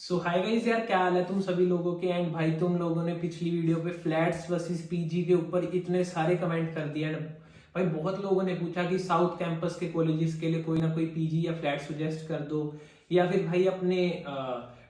सो hi guys यार, क्या हाल है तुम सभी लोगों के। एंड भाई तुम लोगों ने पिछली वीडियो पे फ्लैट्स वर्सेस पीजी के ऊपर इतने सारे कमेंट कर दिए। एंड भाई बहुत लोगों ने पूछा कि साउथ कैंपस के कॉलेजेस के लिए कोई ना कोई पीजी या फ्लैट सुजेस्ट कर दो, या फिर भाई अपने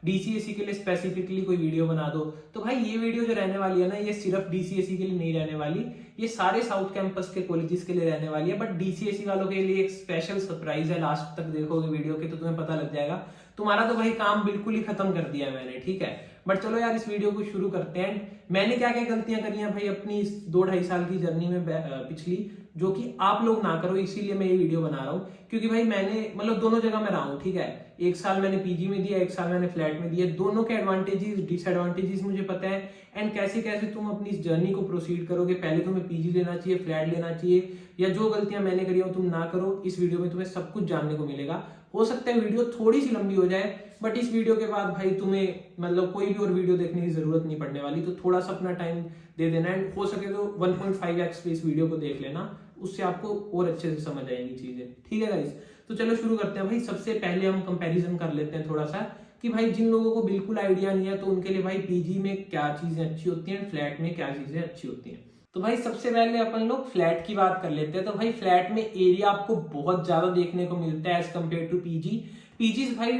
डीसीएससी के लिए स्पेसिफिकली कोई वीडियो बना दो। तो भाई ये वीडियो जो रहने वाली है ना, ये सिर्फ डीसीएससी के लिए नहीं रहने वाली, ये सारे साउथ कैंपस के कॉलेजेस के लिए रहने वाली है। बट डीसीएससी वालों के लिए एक स्पेशल सरप्राइज है, लास्ट तक देखोगे वीडियो के तो तुम्हें पता लग जाएगा। तुम्हारा तो भाई काम बिल्कुल ही खत्म कर दिया है मैंने, ठीक है। बट चलो यार इस वीडियो को शुरू करते हैं। मैंने क्या क्या गलतियां करी हैं भाई अपनी इस 2-2.5 साल की जर्नी में पिछली, जो कि आप लोग ना करो, इसीलिए मैं ये वीडियो बना रहा हूँ। क्योंकि भाई मैंने मतलब दोनों जगह में रहा हूँ, ठीक है। 1 साल मैंने पीजी में दिया, 1 साल मैंने फ्लैट में दिया। दोनों के एडवांटेजेस डिसएडवांटेजेस मुझे पता है। एंड कैसे कैसे तुम अपनी इस जर्नी को प्रोसीड करोगे, पहले तुम्हें पीजी लेना चाहिए, फ्लैट लेना चाहिए, या जो गलतियां मैंने करी हो तुम ना करो, इस वीडियो में तुम्हें सब कुछ जानने को मिलेगा। हो सकता है वीडियो थोड़ी सी लंबी हो जाए, बट इस वीडियो के बाद भाई तुम्हें मतलब कोई भी और वीडियो देखने की जरूरत नहीं पड़ने वाली। तो थोड़ा सा अपना टाइम दे देना, एंड हो सके तो 1.5x पे इस वीडियो को देख लेना, उससे आपको और अच्छे से समझ आएंगी चीजें, ठीक है गाइस। तो चलो शुरू करते हैं भाई। सबसे पहले हम कंपैरिजन कर लेते हैं थोड़ा सा, कि भाई जिन लोगों को बिल्कुल आइडिया नहीं है तो उनके लिए भाई पीजी में क्या चीजें अच्छी होती हैं, फ्लैट में क्या चीजें अच्छी होती हैं। तो भाई सबसे पहले अपन लोग फ्लैट की बात कर लेते हैं। तो भाई फ्लैट में एरिया आपको बहुत ज्यादा देखने को मिलता है as compare to PG. PGs भाई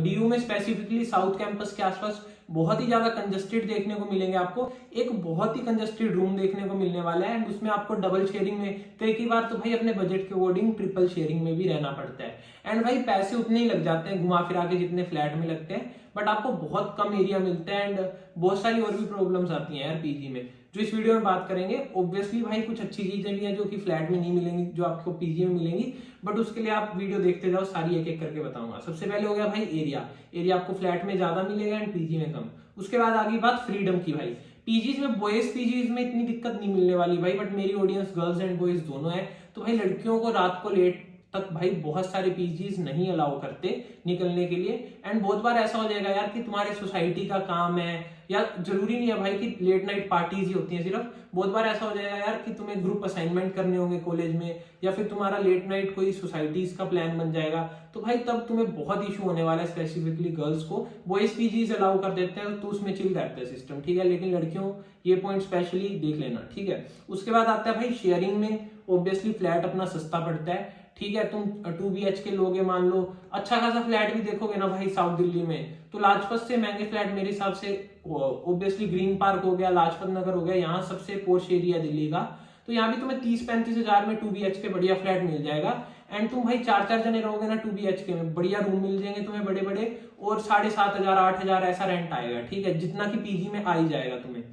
डीयू में स्पेसिफिकली साउथ कैंपस के आसपास बहुत ही ज्यादा कंजस्टेड देखने को मिलेंगे आपको। एक बहुत ही कंजस्टेड रूम देखने को मिलने वाला है, एंड उसमें आपको डबल शेयरिंग में, कई बार तो भाई अपने बजट के अकॉर्डिंग ट्रिपल शेयरिंग में भी रहना पड़ता है। एंड भाई पैसे उतने ही लग जाते हैं घुमा फिरा के जितने फ्लैट में लगते हैं, बट आपको बहुत कम एरिया मिलता है। एंड बहुत सारी और भी प्रॉब्लम्स आती हैं यार पीजी में, जो इस वीडियो में बात करेंगे। ऑब्वियसली भाई कुछ अच्छी चीजें भी हैं जो कि फ्लैट में नहीं मिलेंगी, जो आपको पीजी में मिलेंगी, बट उसके लिए आप वीडियो देखते जाओ, सारी एक एक करके बताऊंगा। सबसे पहले हो गया भाई एरिया। एरिया आपको फ्लैट में ज्यादा मिलेगा एंड पीजी में कम। उसके बाद आगे बात फ्रीडम की। भाई पीजीज में, बॉयज पीजीज में इतनी दिक्कत नहीं मिलने वाली भाई, बट मेरी ऑडियंस गर्ल्स एंड बॉयज दोनों है। तो भाई लड़कियों को रात को लेट तक भाई बहुत सारे पीजीज नहीं अलाउ करते निकलने के लिए। एंड बहुत बार ऐसा हो जाएगा यार कि तुम्हारे सोसाइटी का काम है, या जरूरी नहीं है भाई कि लेट नाइट पार्टीज ही होती हैं सिर्फ। बहुत बार ऐसा हो जाएगा यार कि तुम्हें ग्रुप असाइनमेंट करने होंगे कॉलेज में, या फिर तुम्हारा लेट नाइट कोई सोसाइटीज का प्लान बन जाएगा। तो भाई तब तुम्हें बहुत इशू होने वाला है, स्पेसिफिकली गर्ल्स को। बॉयज पीजीज अलाउ कर देते हैं तो उसमें चिल रहता है सिस्टम, ठीक है। लेकिन लड़कियों ये पॉइंट स्पेशली देख लेना, ठीक है। उसके बाद आता है भाई शेयरिंग में। ऑब्वियसली फ्लैट अपना सस्ता पड़ता है, ठीक है। तुम 2BH लोगे, मान लो अच्छा खासा फ्लैट भी देखोगे ना भाई साउथ दिल्ली में, तो लाजपत से महंगे फ्लैट मेरे हिसाब से ऑब्वियसली ग्रीन पार्क हो गया, लाजपत नगर हो गया, यहाँ सबसे पोर्श एरिया दिल्ली का। तो यहाँ भी तुम्हें 30-35 हजार में 2BH बढ़िया फ्लैट मिल जाएगा। एंड तुम भाई 4-4 जने रहोगे ना 2BH में, बढ़िया रूम मिल जाएंगे तुम्हें बड़े बड़े, और 7,500-8,000 ऐसा रेंट आएगा, ठीक है, जितना कि पीजी में आ ही जाएगा तुम्हें।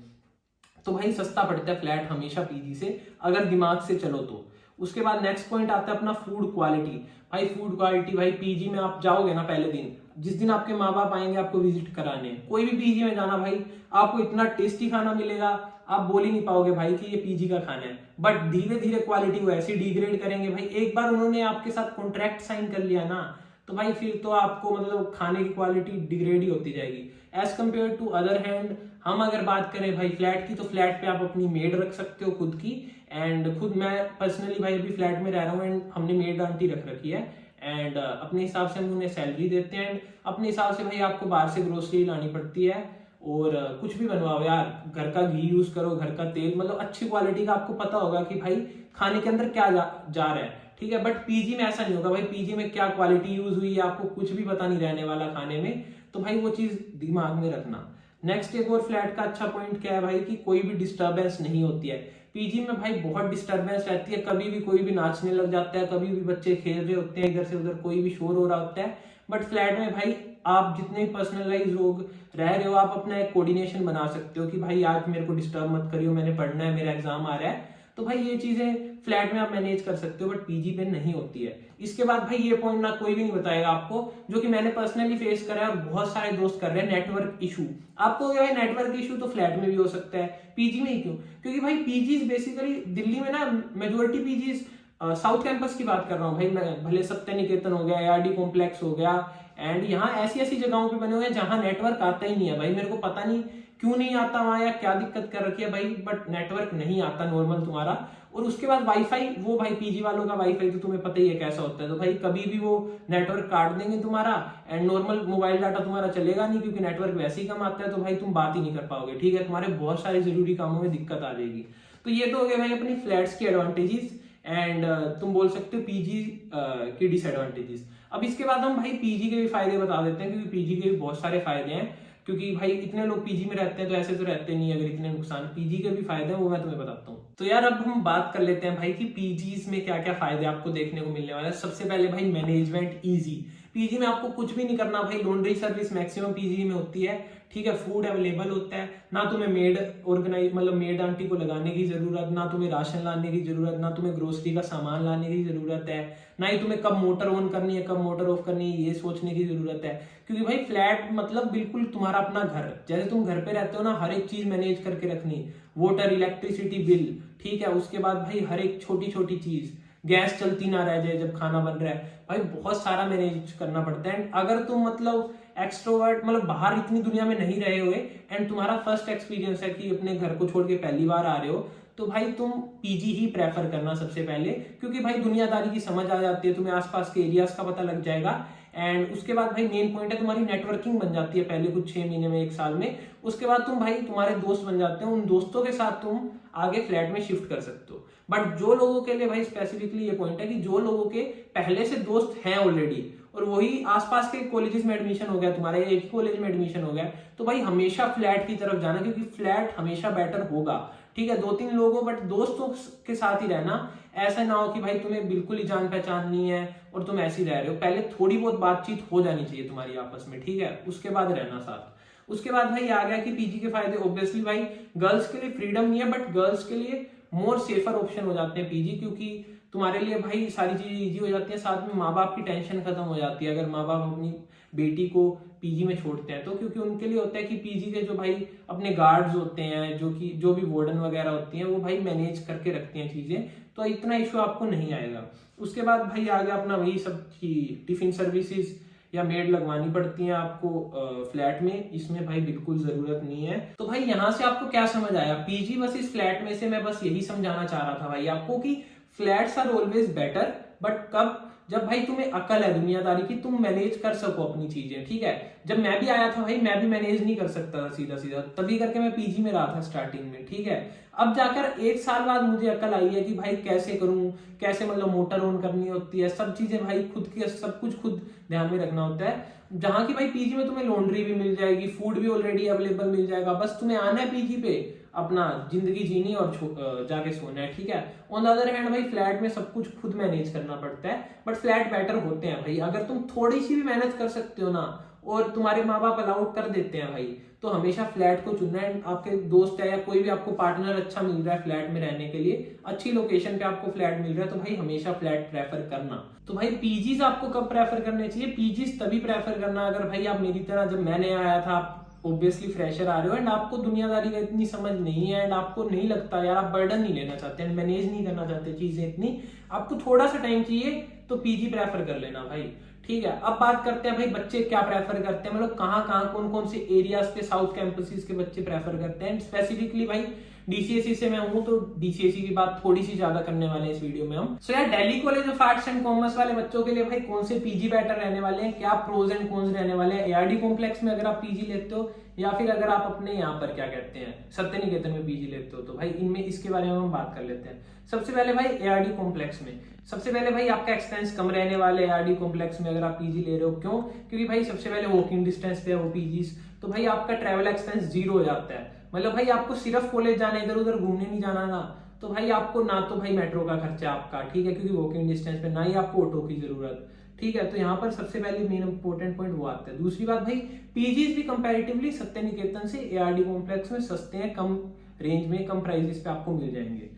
तो भाई सस्ता पड़ता है फ्लैट हमेशा पीजी से, अगर दिमाग से चलो तो। उसके बाद नेक्स्ट पॉइंट आता है अपना फूड क्वालिटी। भाई फूड क्वालिटी, भाई पीजी में आप जाओगे ना पहले दिन, जिस दिन आपके माँ बाप आएंगे आपको विजिट कराने, कोई भी पीजी में जाना भाई, आपको इतना टेस्टी खाना मिलेगा, आप बोल ही नहीं पाओगे भाई कि ये पीजी का खाना है। बट धीरे धीरे क्वालिटी वो ऐसी डिग्रेड करेंगे भाई। एक बार उन्होंने आपके साथ कॉन्ट्रैक्ट साइन कर लिया ना, तो भाई फिर तो आपको मतलब खाने की क्वालिटी डिग्रेड ही होती जाएगी। As compare to other hand, हम अगर बात करें भाई फ्लैट की, तो फ्लैट पे आप अपनी मेड रख सकते हो खुद की। एंड खुद मैं पर्सनली भाई अभी फ्लैट में रह रहा हूँ, एंड हमने मेड आंटी रख रखी है। एंड अपने हिसाब से हम उन्हें सैलरी देते हैं, एंड अपने हिसाब से भाई आपको बाहर से ग्रोसरी लानी पड़ती है, और कुछ भी बनवाओ यार, घर का घी यूज करो, घर का तेल, मतलब अच्छी क्वालिटी का, आपको पता होगा कि भाई खाने के अंदर क्या जा रहा है, ठीक है। बट पीजी में ऐसा नहीं होगा भाई, पीजी में क्या क्वालिटी यूज हुई है आपको कुछ भी पता नहीं रहने वाला खाने में। तो भाई वो चीज दिमाग में रखना। नेक्स्ट एक और फ्लैट का अच्छा पॉइंट क्या है भाई, कि कोई भी डिस्टर्बेंस नहीं होती है। पीजी में भाई बहुत डिस्टर्बेंस रहती है, कभी भी कोई भी नाचने लग जाता है, कभी भी बच्चे खेल रहे होते हैं इधर से उधर, कोई भी शोर हो रहा होता है। बट फ्लैट में भाई आप जितने पर्सनलाइज लोग रह रहे हो, आप अपना एक कोऑर्डिनेशन बना सकते हो कि भाई आज मेरे को डिस्टर्ब मत करियो, मैंने पढ़ना है, मेरा एग्जाम आ रहा है। तो भाई ये चीजें फ्लैट में आप मैनेज कर सकते हो, बट पीजी में नहीं होती है। इसके बाद भाई ये पॉइंट ना कोई भी नहीं बताएगा आपको, जो कि मैंने पर्सनली फेस करा है और बहुत सारे दोस्त कर रहे हैं, नेटवर्क इशू। आपको क्या भाई नेटवर्क इशू तो फ्लैट में भी हो सकता है, पीजी में ही क्यों? क्योंकि भाई पीजीज बेसिकली दिल्ली में ना, मेजोरिटी पीजीज साउथ कैंपस की बात कर रहा हूँ भाई मैं, भले सत्य निकेतन हो गया, ARD कॉम्प्लेक्स हो गया, एंड यहाँ ऐसी ऐसी जगहों पे बने हुए हैं जहां नेटवर्क आता ही नहीं है भाई। मेरे को पता नहीं क्यों नहीं आता वहां या क्या दिक्कत कर रखी है भाई, बट नेटवर्क नहीं आता नॉर्मल तुम्हारा। और उसके बाद वाईफाई, वो भाई पीजी वालों का वाईफाई तो तुम्हें पता ही है कैसा होता है, तो भाई कभी भी वो नेटवर्क काट देंगे तुम्हारा एंड नॉर्मल मोबाइल डाटा तुम्हारा चलेगा नहीं, क्योंकि नेटवर्क वैसे ही कम आता है, तो भाई तुम बात ही नहीं कर पाओगे, ठीक है, तुम्हारे बहुत सारे जरूरी कामों में दिक्कत आ जाएगी। तो ये तो हो गए भाई अपनी फ्लैट्स की एडवांटेजेस एंड तुम बोल सकते हो पीजी की डिसएडवांटेजेस। अब इसके बाद हम भाई पीजी के भी फायदे बता देते हैं, क्योंकि पीजी के भी बहुत सारे फायदे हैं, क्योंकि भाई इतने लोग पीजी में रहते हैं तो ऐसे तो रहते नहीं, अगर इतने नुकसान, पीजी के भी फायदे हैं वो मैं तुम्हें बताता हूँ। तो यार अब हम बात कर लेते हैं भाई कि पीजीज में क्या क्या फायदे आपको देखने को मिलने वाले हैं। सबसे पहले भाई मैनेजमेंट इजी, पीजी में आपको कुछ भी नहीं करना भाई, लॉन्ड्री सर्विस मैक्सिमम पीजी में होती है, ठीक है, फूड अवेलेबल होता है, ना तुम्हें मेड ऑर्गेनाइज मतलब मेड आंटी को लगाने की जरूरत, ना तुम्हें राशन लाने की जरूरत, ना तुम्हें ग्रोसरी का सामान लाने की जरूरत है, ना ही तुम्हें कब मोटर ऑन करनी है कब मोटर ऑफ करनी है ये सोचने की जरूरत है, क्योंकि भाई फ्लैट मतलब बिल्कुल तुम्हारा अपना घर, जैसे तुम घर पे रहते हो ना, हर एक चीज मैनेज करके रखनी, वाटर इलेक्ट्रिसिटी बिल, ठीक है, उसके बाद भाई हर एक छोटी छोटी चीज, गैस चलती ना रह जाए जब खाना बन रहा है, भाई बहुत सारा मैनेज करना पड़ता है। अगर तुम मतलब एक्सट्रोवर्ट मतलब बाहर इतनी दुनिया में नहीं रहे हुए एंड तुम्हारा फर्स्ट एक्सपीरियंस है कि अपने घर को छोड़ के पहली बार आ रहे हो, तो भाई तुम पीजी ही प्रेफर करना सबसे पहले, क्योंकि भाई दुनियादारी की समझ आ जाती है, तुम्हें आसपास के एरियाज का पता लग जाएगा एंड उसके बाद भाई मेन पॉइंट है तुम्हारी नेटवर्किंग बन जाती है पहले कुछ 6 महीने में 1 साल में, उसके बाद तुम भाई तुम्हारे दोस्त बन जाते हैं, उन दोस्तों के साथ तुम आगे फ्लैट में शिफ्ट कर सकते हो। बट जो लोगों के लिए भाई स्पेसिफिकली ये पॉइंट है कि जो लोगों के पहले से दोस्त हैं ऑलरेडी और वही आसपास के कॉलेजेस में एडमिशन हो गया तुम्हारा, एक ही कॉलेज में एडमिशन हो गया, तो भाई हमेशा फ्लैट की तरफ जाना, क्योंकि फ्लैट हमेशा बेटर होगा, ठीक है, 2-3 लोगों बट दोस्तों के साथ ही रहना, ऐसा ना हो कि भाई तुम्हें बिल्कुल ही जान पहचान नहीं है और तुम ऐसे ही रह रहे हो, पहले थोड़ी बहुत बातचीत हो जानी चाहिए तुम्हारी आपस में, ठीक है, उसके बाद रहना साथ। उसके बाद भाई आ गया कि पीजी के फायदे, ऑब्वियसली भाई गर्ल्स के लिए फ्रीडम नहीं है बट गर्ल्स के लिए मोर सेफर ऑप्शन हो जाते हैं पीजी, क्योंकि तुम्हारे लिए भाई सारी चीजें इजी हो जाती है, साथ में माँ बाप की टेंशन खत्म हो जाती है अगर माँ बाप अपनी बेटी को पीजी में छोड़ते हैं तो, क्योंकि उनके लिए होता है कि पीजी के जो भाई अपने गार्ड्स होते हैं, जो भी वार्डन वगैरह होती हैं, वो भाई मैनेज करके रखती हैं चीजें, तो इतना इशू आपको नहीं आएगा। उसके बाद भाई आ गया अपना वही सब की टिफिन सर्विसेज या मेड लगवानी पड़ती है आपको फ्लैट में, इसमें भाई बिल्कुल जरूरत नहीं है। तो भाई यहाँ से आपको क्या समझ आया पीजी वर्सेस फ्लैट में से? मैं बस यही समझाना चाह रहा था भाई आपको कि flats are always better, but कब? जब भाई तुम्हें अकल है दुनियादारी की, तुम मैनेज कर सको अपनी चीजें, ठीक है। जब मैं भी आया था भाई मैं भी मैनेज नहीं कर सकता था सीधा सीधा, तभी करके मैं पीजी में रहा था स्टार्टिंग में, ठीक है। अब जाकर 1 साल बाद मुझे अकल आई है कि भाई कैसे करूं, कैसे मतलब मोटर ऑन करनी होती है, सब चीजें भाई खुद की, सब कुछ खुद ध्यान में रखना होता है। जहां की भाई पीजी में तुम्हें लॉन्ड्री भी मिल जाएगी, फूड भी ऑलरेडी अवेलेबल मिल जाएगा, बस तुम्हें आना है पीजी पे, अपना जिंदगी जीनी और जाके सोना है, ठीक है। ऑन द अदर हैंड भाई फ्लैट में सब कुछ खुद मैनेज करना पड़ता है, बट फ्लैट बेटर होते हैं भाई, अगर तुम थोड़ी सी भी मेहनत कर सकते हो ना और तुम्हारे माँ बाप अलाउड कर देते हैं भाई, तो हमेशा फ्लैट को चुनना है। आपके दोस्त है या कोई भी आपको पार्टनर अच्छा मिल रहा है फ्लैट में रहने के लिए, अच्छी लोकेशन पे आपको फ्लैट मिल रहा है, तो भाई हमेशा फ्लैट प्रेफर करना। तो भाई पीजीज आपको कब प्रेफर करने चाहिए? पीजीज तभी प्रेफर करना अगर भाई आप मेरी तरह, जब मैंने आया था, ऑब्वियसली फ्रेशर आ रहे हो एंड आपको दुनियादारी का इतनी समझ नहीं है एंड आपको नहीं लगता यार, आप बर्डन नहीं लेना चाहते एंड मैनेज नहीं करना चाहते चीजें इतनी, आपको थोड़ा सा टाइम चाहिए, तो पीजी प्रेफर कर लेना भाई, ठीक है। अब बात करते हैं भाई बच्चे क्या प्रेफर करते हैं, मतलब कहाँ कौन कौन से एरियाज पे साउथ कैंपसेस के बच्चे प्रेफर करते हैं। स्पेसिफिकली भाई डीसीएसई से मैं हूं, तो डीसीएसई की बात थोड़ी सी ज्यादा करने वाले हैं इस वीडियो में हम। सो यार Delhi college of arts and commerce वाले बच्चों के लिए भाई कौन से पीजी बेटर रहने वाले हैं, क्या प्रोज एंड कॉन्स रहने वाले हैं एआरडी कॉम्प्लेक्स में अगर आप पीजी लेते हो, या फिर अगर आप अपने यहाँ पर क्या कहते हैं सत्य निकेतन में पीजी लेते हो, तो भाई इनमें इसके बारे में हम बात कर लेते हैं। सबसे पहले भाई एआरडी कॉम्प्लेक्स में, सबसे पहले भाई आपका एक्सपेंस कम रहने वाले एआरडी कॉम्प्लेक्स में अगर आप पीजी ले रहे हो। क्यों? क्योंकि भाई सबसे पहले वॉकिंग डिस्टेंस पे है वो पीजीज, तो भाई आपका ट्रैवल एक्सपेंस 0 हो जाता है। मतलब भाई आपको सिर्फ कॉलेज जाना, इधर उधर घूमने नहीं जाना ना, तो भाई आपको ना तो भाई मेट्रो का खर्चा आपका, ठीक है, क्योंकि वॉकिंग डिस्टेंस पे, ना ही आपको ऑटो की जरूरत, ठीक है। तो यहाँ पर सबसे पहले मेन इंपॉर्टेंट पॉइंट वो आता है। दूसरी बात भाई पीजीज भी कंपैरेटिवली सत्य निकेतन से एआरडी कॉम्प्लेक्स में सस्ते हैं, कम रेंज में, कम प्राइसेस पे आपको मिल जाएंगे।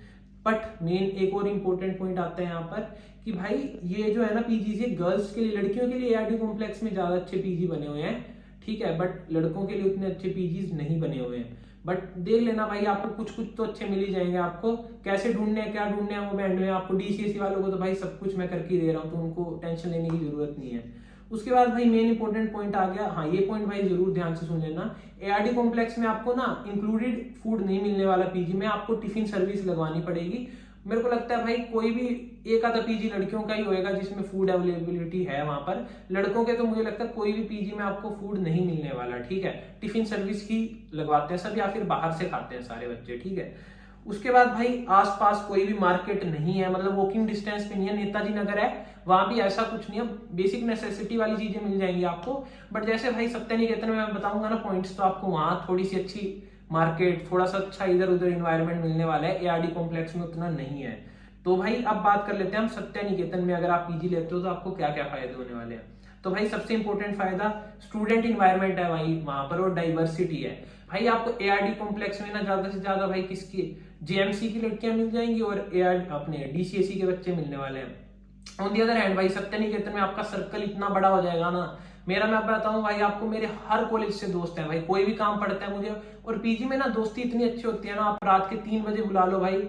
बट मेन एक और इंपॉर्टेंट पॉइंट आता है यहाँ पर कि भाई ये जो है ना पीजी, ये गर्ल्स के लिए, लड़कियों के लिए एआरडी कॉम्प्लेक्स में ज्यादा अच्छे पीजी बने हुए हैं, ठीक है, बट लड़कों के लिए उतने अच्छे पीजीज नहीं बने हुए हैं। बट देख लेना भाई आपको कुछ तो अच्छे मिल ही जाएंगे। आपको कैसे ढूंढने हैं, क्या ढूंढने हैं, वो मैं एंड में आपको, डीसीएसई वालों को तो भाई सब कुछ मैं करके दे रहा हूँ, तो उनको टेंशन लेने की जरूरत नहीं है। उसके बाद भाई मेन इंपॉर्टेंट पॉइंट आ गया, हाँ ये पॉइंट भाई जरूर ध्यान से सुन लेना, एआरडी कॉम्प्लेक्स में आपको ना इंक्लूडेड फूड नहीं मिलने वाला पीजी में, आपको टिफिन सर्विस लगवानी पड़ेगी। मेरे को लगता है भाई कोई भी एक आधा पीजी लड़कियों का ही होएगा जिसमें फूड अवेलेबिलिटी है वहां पर, लड़कों के तो मुझे लगता है कोई भी पीजी में आपको फूड नहीं मिलने वाला, ठीक है। टिफिन सर्विस ही लगवाते हैं सब, या फिर बाहर से खाते हैं सारे बच्चे, ठीक है। उसके बाद भाई आसपास कोई भी मार्केट नहीं है, मतलब वॉकिंग डिस्टेंस पे नहीं है, नेताजी नगर है वहां भी ऐसा कुछ नहीं है, बेसिक नेसेसिटी वाली चीजें मिल जाएंगी आपको। बट जैसे भाई सत्य निकेतन में मैं बताऊंगा ना पॉइंट्स, तो आपको वहां थोड़ी सी अच्छी मार्केट, थोड़ा सा अच्छा इधर उधर इन्वायरमेंट मिलने वाला है, एआरडी कॉम्प्लेक्स में उतना नहीं है। तो भाई अब बात कर लेते हैं हम सत्य निकेतन में अगर आप पीजी लेते हो तो आपको क्या क्या फायदे होने वाले हैं। तो भाई सबसे इंपॉर्टेंट फायदा स्टूडेंट इन्वायरमेंट है वहां पर, और डाइवर्सिटी है। भाई आपको एआरडी कॉम्प्लेक्स में ना ज्यादा से ज्यादा भाई किसकी, जेएमसी की लड़कियां मिल जाएंगी और एआर अपने डीसीएससी के बच्चे मिलने वाले हैं। ऑन दी अदर हैंड भाई सत्य निकेतन में आपका सर्कल इतना बड़ा हो जाएगा ना, मेरा मैं बताऊं भाई आपको, मेरे हर कॉलेज से दोस्त हैं भाई, कोई भी काम पड़ता है मुझे, और पीजी में ना दोस्ती इतनी अच्छी होती है ना, आप रात के 3 बजे बुला लो भाई,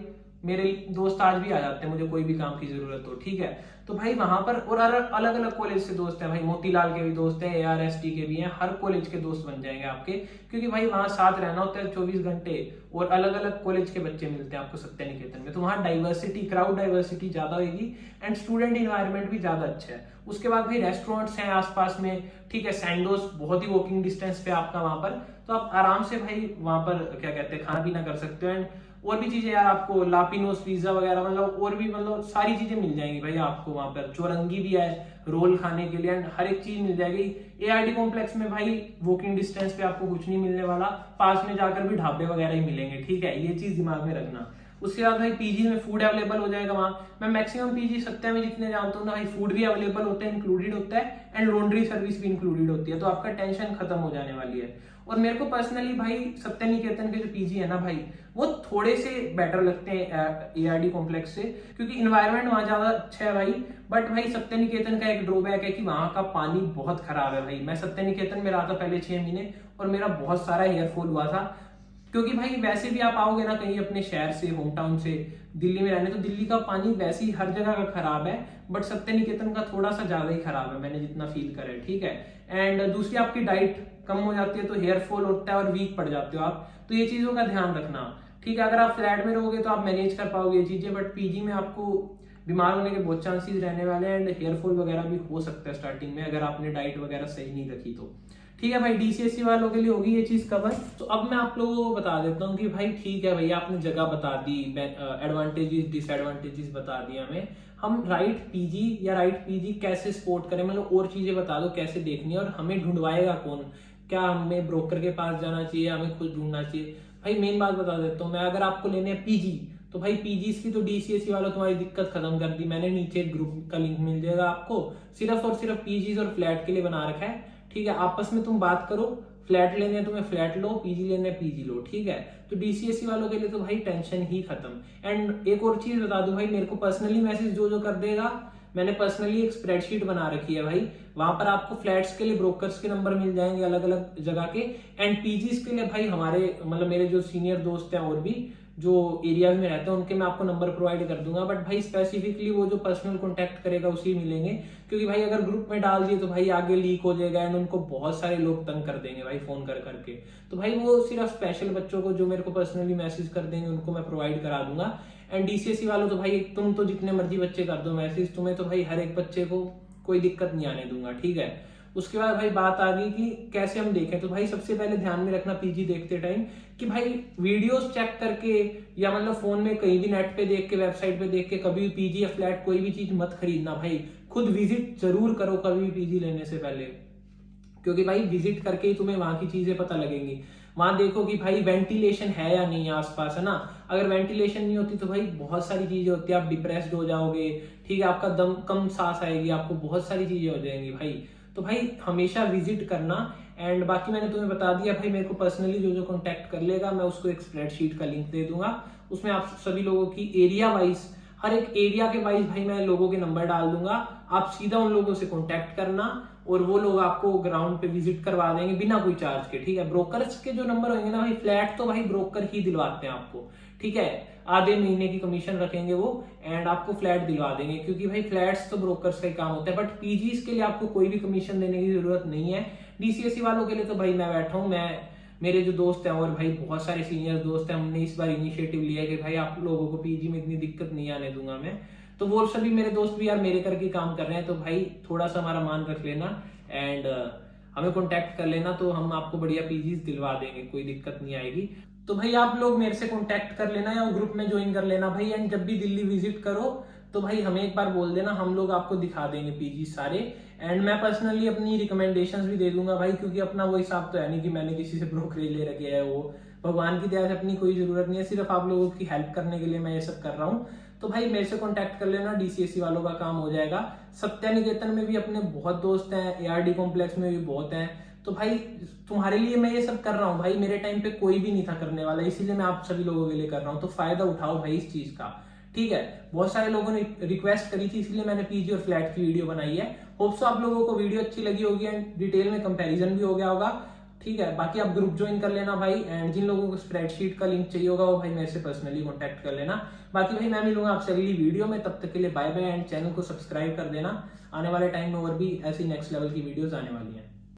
मेरे दोस्त आज भी आ जाते हैं मुझे कोई भी काम की जरूरत हो, ठीक है। तो भाई वहां पर और अलग अलग कॉलेज से दोस्त हैं भाई, मोतीलाल के भी दोस्त हैं, एआरएसटी के भी हैं, हर कॉलेज के दोस्त बन जाएंगे आपके, क्योंकि भाई वहां साथ रहना होता है 24 घंटे, और अलग अलग कॉलेज के बच्चे मिलते हैं आपको सत्य निकेतन में। तो वहां डाइवर्सिटी, क्राउड डाइवर्सिटी ज्यादा होगी, एंड स्टूडेंट इन्वायरमेंट भी ज्यादा अच्छा है। उसके बाद भाई रेस्टोरेंट्स हैं आसपास में, ठीक है, सैंडोस बहुत ही वॉकिंग डिस्टेंस पे आपका वहां पर, तो आप आराम से भाई वहां पर क्या कहते हैं खाना पीना कर सकते हो। एंड और भी चीजें यार आपको, लापिनोस पिज्जा वगैरह, मतलब और भी मतलब सारी चीजें मिल जाएंगी भाई आपको वहां पर, चौरंगी भी है रोल खाने के लिए, एंड हर एक चीज मिल जाएगी। एआरडी कॉम्प्लेक्स में भाई वॉकिंग डिस्टेंस पे आपको कुछ नहीं मिलने वाला, पास में जाकर भी ढाबे वगैरह ही मिलेंगे, ठीक है, ये चीज दिमाग में रखना। उसके बाद भाई पीजी में फूड अवेलेबल हो जाएगा वहां, मैं मैक्सिमम पीजी सत्या में जितने जानता हूँ ना भाई, फूड भी अवेलेबल होता है, इंक्लूडेड होता है, एंड लॉन्ड्री सर्विस भी इंक्लूडेड होती है, तो आपका टेंशन खत्म हो जाने वाली है। और मेरे को पर्सनली भाई सत्य निकेतन के जो पीजी है ना भाई, वो थोड़े से बेटर लगते हैं एआरडी कॉम्प्लेक्स से, क्योंकि इन्वायरमेंट वहां ज्यादा अच्छा है भाई। बट भाई सत्य निकेतन का एक ड्रॉबैक है कि वहां का पानी बहुत खराब है भाई। मैं सत्य निकेतन में रहा था पहले 6 महीने, और मेरा बहुत सारा हेयरफॉल हुआ था, क्योंकि भाई वैसे भी आप आओगे ना कहीं अपने शहर से, होम टाउन से दिल्ली में रहने, तो दिल्ली का पानी वैसे ही हर जगह का खराब है, बट सत्य निकेतन का थोड़ा सा ज्यादा ही खराब है, मैंने जितना फील करा है, ठीक है। एंड दूसरी आपकी डाइट कम हो जाती है, तो हेयर फॉल होता है और वीक पड़ जाते हो आप, तो ये चीजों का ध्यान रखना, ठीक है। अगर आप फ्लैट में रहोगे तो आप मैनेज कर पाओगे ये चीजें, बट पीजी में आपको बीमार होने के बहुत चांसेस रहने वाले हैं, एंड हेयर फॉल वगैरह भी हो सकता है स्टार्टिंग में अगर आपने डाइट वगैरह सही नहीं रखी तो, ठीक है भाई। डीसीएससी वालों के लिए होगी ये चीज कवर। तो अब मैं आप लोगों को बता देता हूँ कि भाई ठीक है भैया, आपने जगह बता दी, एडवांटेजेस डिसएडवांटेजेस बता दिया हमें, हम राइट पीजी या राइट पीजी कैसे सपोर्ट करें, मतलब और चीजें बता दो कैसे देखनी है, और हमें ढूंढवाएगा कौन, क्या हमें ब्रोकर के पास जाना चाहिए, हमें खुद ढूंढना चाहिए। भाई मेन बात बता देता हूँ मैं, अगर आपको लेने हैं पीजी, तो भाई पीजी की तो डीसीएससी वालों तुम्हारी दिक्कत खत्म कर दी, मैंने नीचे एक ग्रुप का लिंक मिल जाएगा आपको, सिर्फ और सिर्फ पीजी और फ्लैट के लिए बना रखा है, ठीक है। आपस में तुम बात करो, फ्लैट लेने हैं तुम्हें फ्लैट लो, पीजी लेने हैं पीजी लो, ठीक है। तो डीसीएससी वालों के लिए तो भाई टेंशन ही खत्म। एंड एक और चीज बता दूं भाई, मेरे को पर्सनली मैसेज जो कर देगा, मैंने पर्सनली एक स्प्रेडशीट बना रखी है भाई, वहां पर आपको फ्लैट्स के लिए ब्रोकर्स के नंबर मिल जाएंगे अलग अलग जगह के, एंड पीजीज के लिए भाई हमारे मतलब मेरे जो सीनियर दोस्त हैं और भी जो एरियाज में रहते हैं उनके मैं आपको नंबर प्रोवाइड कर दूंगा, बट भाई स्पेसिफिकली वो जो पर्सनल कांटेक्ट करेगा उसी मिलेंगे, क्योंकि भाई अगर ग्रुप में डाल दिए तो भाई आगे लीक हो जाएगा, एंड उनको बहुत सारे लोग तंग कर देंगे भाई फोन कर करके। तो भाई वो सिर्फ स्पेशल बच्चों को जो मेरे को पर्सनली मैसेज कर देंगे उनको मैं प्रोवाइड करा दूंगा। एंड डीसीएससी वालों तो भाई तुम तो जितने मर्जी बच्चे कर दो मैसेज, तुम्हें तो भाई हर एक बच्चे को कोई दिक्कत नहीं आने दूंगा, ठीक है। उसके बाद भाई बात आ गई कि कैसे हम देखें, तो भाई सबसे पहले ध्यान में रखना पीजी देखते टाइम कि भाई वीडियोस चेक करके या मतलब फोन में कहीं भी नेट पे देख के, वेबसाइट पे देख के कभी भी पीजी या फ्लैट कोई भी चीज मत खरीदना भाई, खुद विजिट जरूर करो कभी भी पीजी लेने से पहले, क्योंकि भाई विजिट करके ही तुम्हें वहां की चीजें पता लगेंगी। वहां देखो कि भाई वेंटिलेशन है या नहीं आसपास, है ना, अगर वेंटिलेशन नहीं होती तो भाई बहुत सारी चीजें होती है, आप डिप्रेस्ड हो जाओगे, ठीक है, आपका दम कम सांस आएगी, आपको बहुत सारी चीजें हो जाएंगी भाई। तो भाई हमेशा विजिट करना। एंड बाकी मैंने तुम्हें बता दिया भाई, मेरे को पर्सनली जो कांटेक्ट कर लेगा मैं उसको एक स्प्रेडशीट का लिंक दे दूंगा, उसमें आप सभी लोगों की एरिया वाइज, हर एक एरिया के वाइज भाई मैं लोगों के नंबर डाल दूंगा, आप सीधा उन लोगों से कांटेक्ट करना और वो लोग आपको ग्राउंड पे विजिट करवा देंगे बिना कोई चार्ज के, ठीक है। ब्रोकर्स के जो नंबर होंगे ना भाई, फ्लैट तो भाई ब्रोकर ही दिलवाते हैं आपको, ठीक है, आधे महीने की कमीशन रखेंगे वो एंड आपको फ्लैट दिलवा देंगे, क्योंकि भाई फ्लैट्स तो ब्रोकर्स का ही काम होता है। बट पीजीज के लिए आपको कोई भी कमीशन देने की जरूरत नहीं है। डीसीएससी वालों के लिए तो भाई मैं बैठा हूँ, मेरे जो दोस्त हैं और भाई बहुत सारे सीनियर दोस्त हैं, हमने इस बार इनिशिएटिव लिया कि भाई आप लोगों को पीजी में इतनी दिक्कत नहीं आने दूंगा मैं। तो वो सभी मेरे दोस्त भी यार मेरे करके काम कर रहे हैं, तो भाई थोड़ा सा हमारा मान रख लेना एंड हमें कांटेक्ट कर लेना, तो हम आपको बढ़िया पीजीज दिलवा देंगे, कोई दिक्कत नहीं आएगी। तो भाई आप लोग मेरे से कांटेक्ट कर लेना या वो ग्रुप में ज्वाइन कर लेना भाई। एंड जब भी दिल्ली विजिट करो तो भाई हमें एक बार बोल देना, हम लोग आपको दिखा देंगे पीजी सारे। एंड मैं पर्सनली अपनी रिकमेंडेशंस भी दे दूंगा भाई, क्योंकि अपना वो हिसाब तो है नहीं कि मैंने किसी से ब्रोकरेज ले रखे है। वो भगवान की दया से अपनी कोई जरूरत नहीं है, सिर्फ आप लोगों की हेल्प करने के लिए मैं ये सब कर रहा हूँ। तो भाई मेरे से कांटेक्ट कर लेना, डीसीएससी वालों का काम हो जाएगा। सत्या निकेतन में भी अपने बहुत दोस्त हैं, एआरडी कॉम्प्लेक्स में भी बहुत हैं। तो भाई तुम्हारे लिए मैं ये सब कर रहा हूँ भाई, मेरे टाइम पे कोई भी नहीं था करने वाला, इसीलिए मैं आप सभी लोगों के लिए कर रहा हूँ। तो फायदा उठाओ भाई इस चीज का, ठीक है। बहुत सारे लोगों ने रिक्वेस्ट करी थी, इसलिए मैंने पीजी और फ्लैट की वीडियो बनाई है। होप सो आप लोगों को वीडियो अच्छी लगी होगी एंड डिटेल में कंपैरिजन भी हो गया होगा, ठीक है। बाकी आप ग्रुप ज्वाइन कर लेना भाई, एंड जिन लोगों को स्प्रेडशीट का लिंक चाहिए होगा वो भाई मेरे से पर्सनली कांटेक्ट कर लेना। बाकी भाई मैं मिलूंगा आपसे अगली वीडियो में, तब तक के लिए बाय बाय एंड चैनल को सब्सक्राइब कर देना। आने वाले टाइम में और भी ऐसी नेक्स्ट लेवल की वीडियोस आने वाली हैं।